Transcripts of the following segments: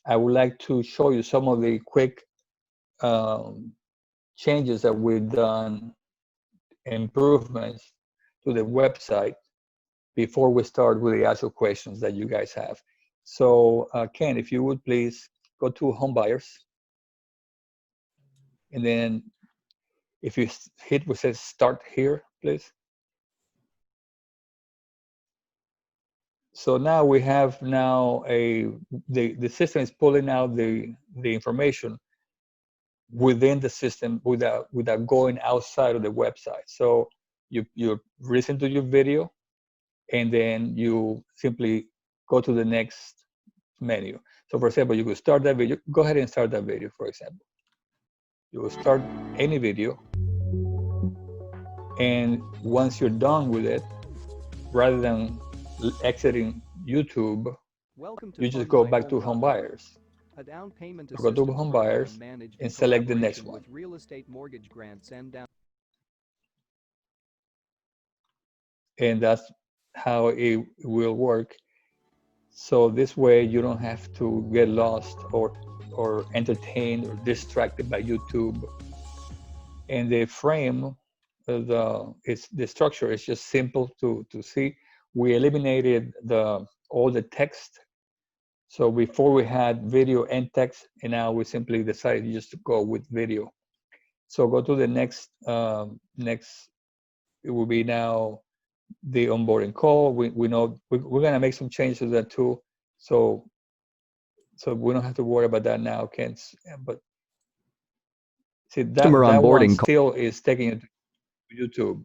I would like to show you some of the quick changes that we've done, improvements to the website before we start with the actual questions that you guys have. So Ken, if you would please go to home buyers. And then if you hit what says start here, please. So now we have the system is pulling out the information within the system without going outside of the website. So you listen to your video, and then you simply go to the next menu. So for example, you could start that video. Go ahead and start that video, for example. You will start any video, and once you're done with it, rather than exiting YouTube, you just go back to home buyers. A down payment Go to home buyers and select the next one. Real estate mortgage grants and down. And that's how it will work. So this way you don't have to get lost or entertained or distracted by YouTube. And the frame, the structure is just simple to see. We eliminated all the text. So before we had video and text, and now we simply decided just to go with video. So go to the next. It will be now the onboarding call. We know we're gonna make some changes to that too. So we don't have to worry about that now, Ken. But see that one still is taking it to YouTube.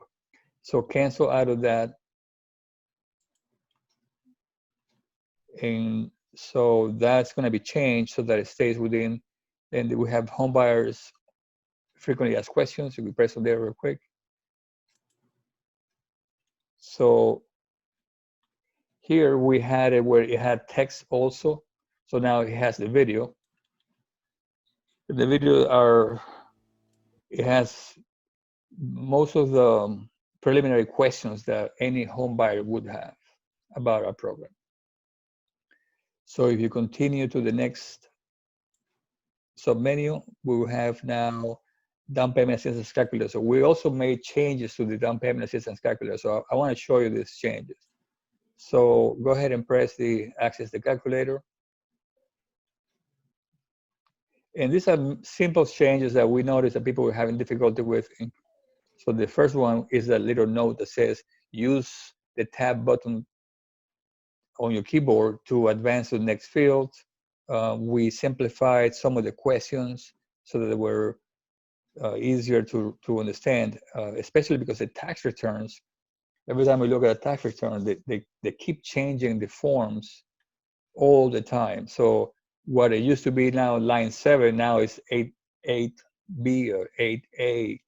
So cancel out of that. And so that's going to be changed so that it stays within. And we have home buyers frequently asked questions. You can press on there real quick. So here we had it where it had text also. So now it has the video. The video it has most of the preliminary questions that any home buyer would have about our program. So if you continue to the next submenu, we will have now down payment assistance calculator. So we also made changes to the down payment assistance calculator. So I want to show you these changes. So go ahead and press the access the calculator. And these are simple changes that we noticed that people were having difficulty with. So the first one is that little note that says use the tab button on your keyboard to advance to the next field. We simplified some of the questions so that they were easier to understand, especially because the tax returns, every time we look at a tax return, they keep changing the forms all the time. So what it used to be now line 7 now is 8B or 8A.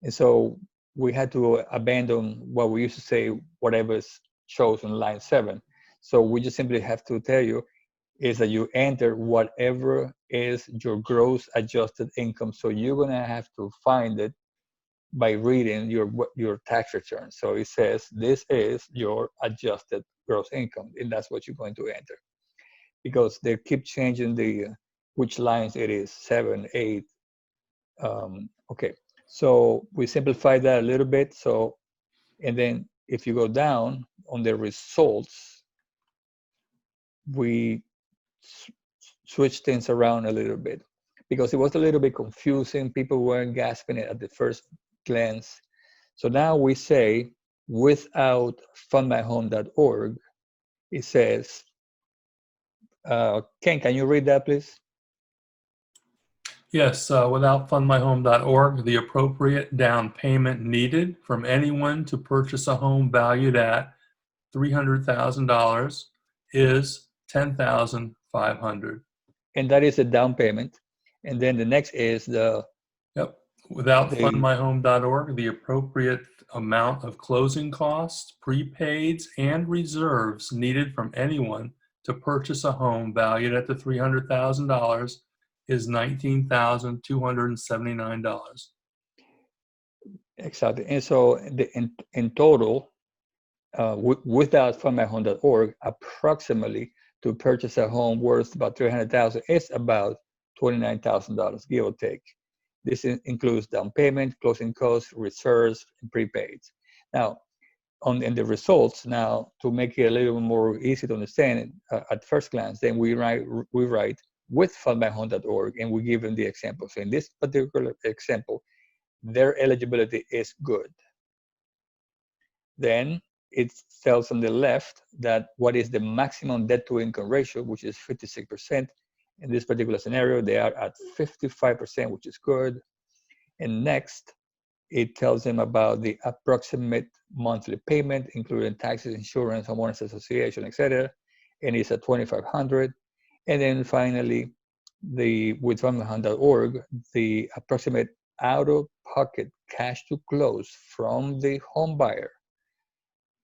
And so we had to abandon what we used to say, whatever shows on line 7. So we just simply have to tell you is that you enter whatever is your gross adjusted income. So you're gonna have to find it by reading your tax return. So it says this is your adjusted gross income, and that's what you're going to enter. Because they keep changing which lines it is, 7, 8. Okay, so we simplified that a little bit. So, and then if you go down on the results, we switch things around a little bit because it was a little bit confusing. People weren't grasping it at the first glance. So now we say without fundmyhome.org, it says, Ken, can you read that, please? Yes, without fundmyhome.org, the appropriate down payment needed from anyone to purchase a home valued at $300,000 is $10,500. And that is a down payment. And then the next is the... Yep. Without fundmyhome.org, the appropriate amount of closing costs, prepaids, and reserves needed from anyone to purchase a home valued at the $300,000 is $19,279. Exactly. And so in total, without fundmyhome.org, approximately to purchase a home worth about $300,000, it's about $29,000, give or take. This includes down payment, closing costs, reserves, and prepaids. Now, in the results, now to make it a little more easy to understand at first glance, then we write with fundmyhome.org, and we give them the example. So in this particular example, their eligibility is good. Then it tells on the left that what is the maximum debt to income ratio, which is 56%. In this particular scenario, they are at 55%, which is good. And next, it tells them about the approximate monthly payment, including taxes, insurance, homeowners association, etc. And it's at $2,500. And then finally, with fundmyhome.org, the approximate out-of-pocket cash to close from the home buyer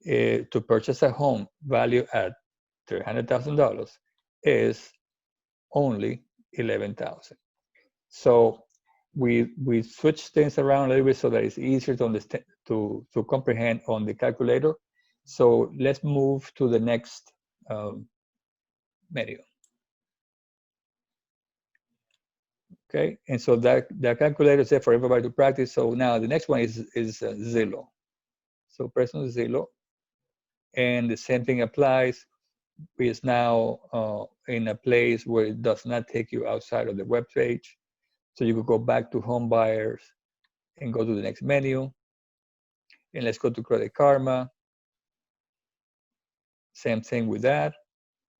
to purchase a home valued at $300,000 is only $11,000. So we switch things around a little bit so that it's easier to understand, to comprehend on the calculator. So let's move to the next menu. Okay, and so that calculator is there for everybody to practice. So now the next one is Zillow. So press on Zillow, and the same thing applies. It's now in a place where it does not take you outside of the web page. So you could go back to home buyers and go to the next menu. And let's go to Credit Karma. Same thing with that.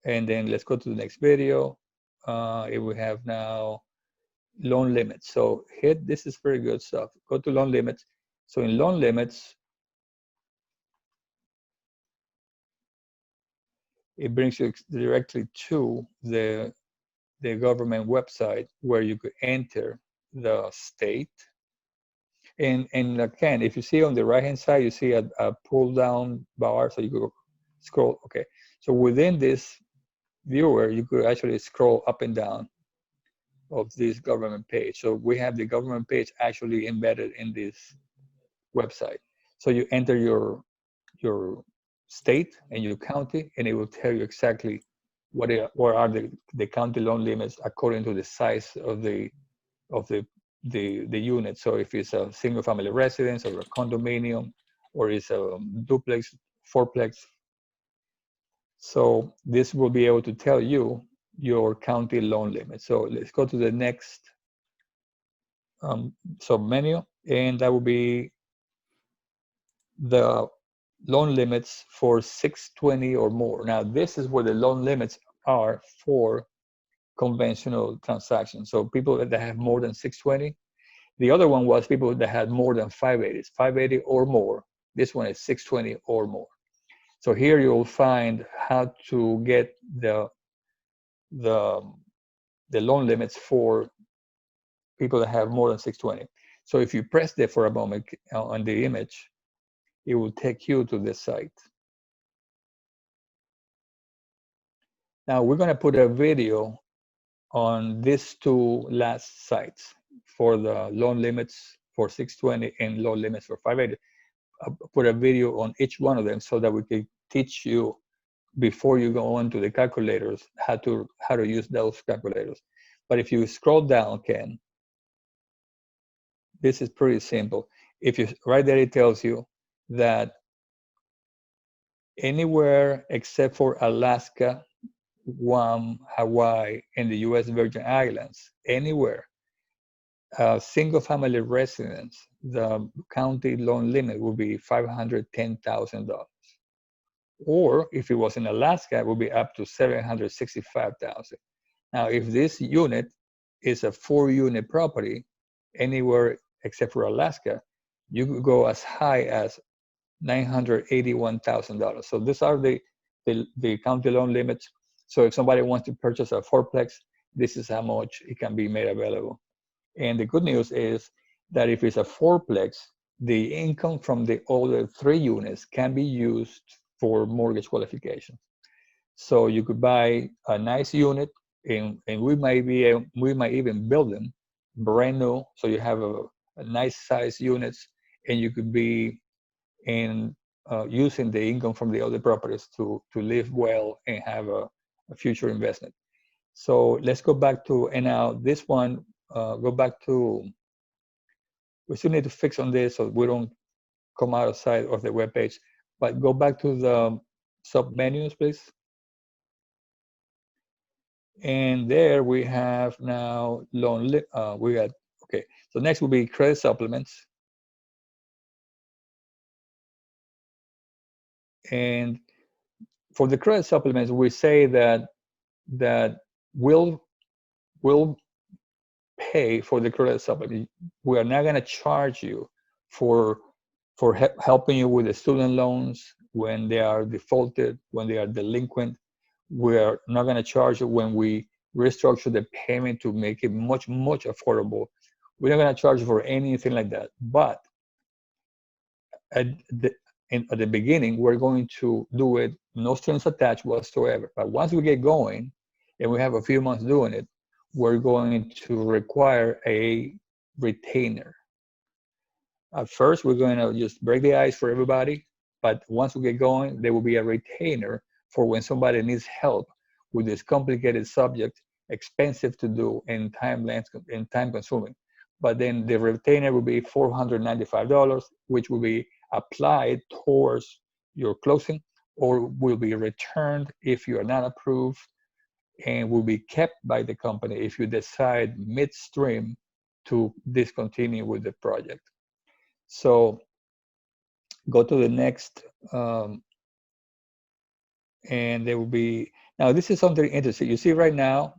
And then let's go to the next video. If we have now loan limits. So this is very good stuff. Go to loan limits. So in loan limits, it brings you directly to the government website where you could enter the state. And again, if you see on the right-hand side, you see a pull-down bar, so you could scroll. Okay, so within this viewer, you could actually scroll up and down of this government page. So we have the government page actually embedded in this website. So you enter your state and your county, and it will tell you exactly what are the county loan limits according to the size of the unit. So if it's a single family residence or a condominium, or it's a duplex, fourplex. So this will be able to tell you your county loan limit. So let's go to the next sub-menu, and that will be the loan limits for 620 or more. Now, this is where the loan limits are for conventional transactions. So people that have more than 620. The other one was people that had more than 580. 580 or more. This one is 620 or more. So here you'll find how to get the loan limits for people that have more than 620. So if you press there for a moment on the image, it will take you to this site. Now we're going to put a video on these two last sites for the loan limits for 620 and loan limits for 580. I'll put a video on each one of them so that we can teach you before you go on to the calculators how to use those calculators. But if you scroll down, Ken, this is pretty simple. If you right there, it tells you that anywhere except for Alaska, Guam, Hawaii, and the U.S. Virgin Islands, anywhere, single family residence, the county loan limit will be $510,000. Or if it was in Alaska, it would be up to $765,000. Now, if this unit is a 4-unit property, anywhere except for Alaska, you could go as high as $981,000. So these are the county loan limits. So if somebody wants to purchase a fourplex, this is how much it can be made available. And the good news is that if it's a fourplex, the income from the other 3 units can be used for mortgage qualification. So you could buy a nice unit, and we might even build them brand new. So you have a nice size units, and you could be in using the income from the other properties to live well and have a future investment. So let's go back to, and now this one, go back to, we still need to fix on this so we don't come outside of the web page, but go back to the sub menus, please. And there we have now loan, we got, okay. So next will be credit supplements. And for the credit supplements, we say that we'll pay for the credit supplement. We are not going to charge you for helping you with the student loans when they are defaulted, when they are delinquent. We are not going to charge you when we restructure the payment to make it much affordable. We're not going to charge you for anything like that. But at the beginning, we're going to do it, no strings attached whatsoever. But once we get going, and we have a few months doing it, we're going to require a retainer. At first, we're going to just break the ice for everybody. But once we get going, there will be a retainer for when somebody needs help with this complicated subject, expensive to do, and time consuming. But then the retainer will be $495, which will be applied towards your closing, or will be returned if you are not approved, and will be kept by the company if you decide midstream to discontinue with the project. So go to the next, and there will be, now this is something interesting. You see right now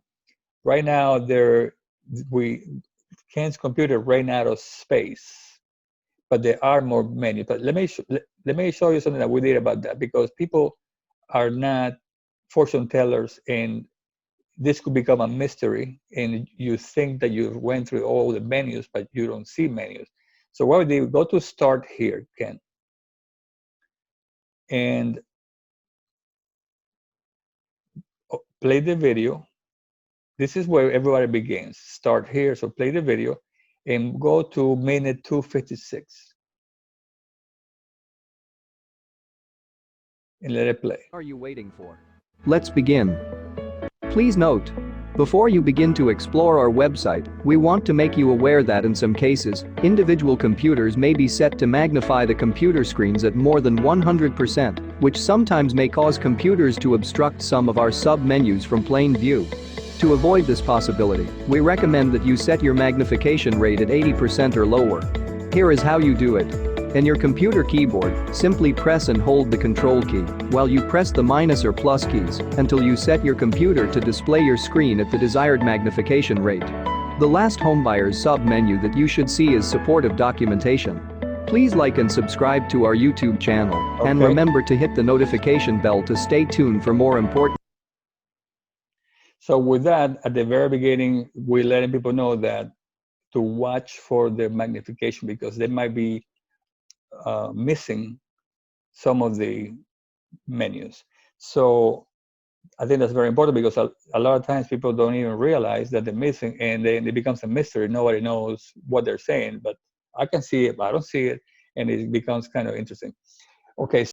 Ken's computer ran out of space, but there are more menus. But let me show you something that we did about that, because people are not fortune tellers, and this could become a mystery, and you think that you went through all the menus, but you don't see menus. So what we did, go to start here, Ken, and play the video. This is where everybody begins. Start here, so play the video, and go to minute 256. And let it play. What are you waiting for? Let's begin. Please note, before you begin to explore our website, we want to make you aware that in some cases, individual computers may be set to magnify the computer screens at more than 100%, which sometimes may cause computers to obstruct some of our sub-menus from plain view. To avoid this possibility, we recommend that you set your magnification rate at 80% or lower. Here is how you do it. In your computer keyboard, simply press and hold the Control key while you press the minus or plus keys until you set your computer to display your screen at the desired magnification rate. The last Homebuyers sub-menu that you should see is supportive documentation. Please like and subscribe to our YouTube channel, and remember to hit the notification bell to stay tuned for more important. So with that, at the very beginning, we're letting people know that to watch for the magnification, because they might be missing some of the menus. So I think that's very important, because a lot of times people don't even realize that they're missing, and then it becomes a mystery. Nobody knows what they're saying, but I can see it, but I don't see it, and it becomes kind of interesting. Okay.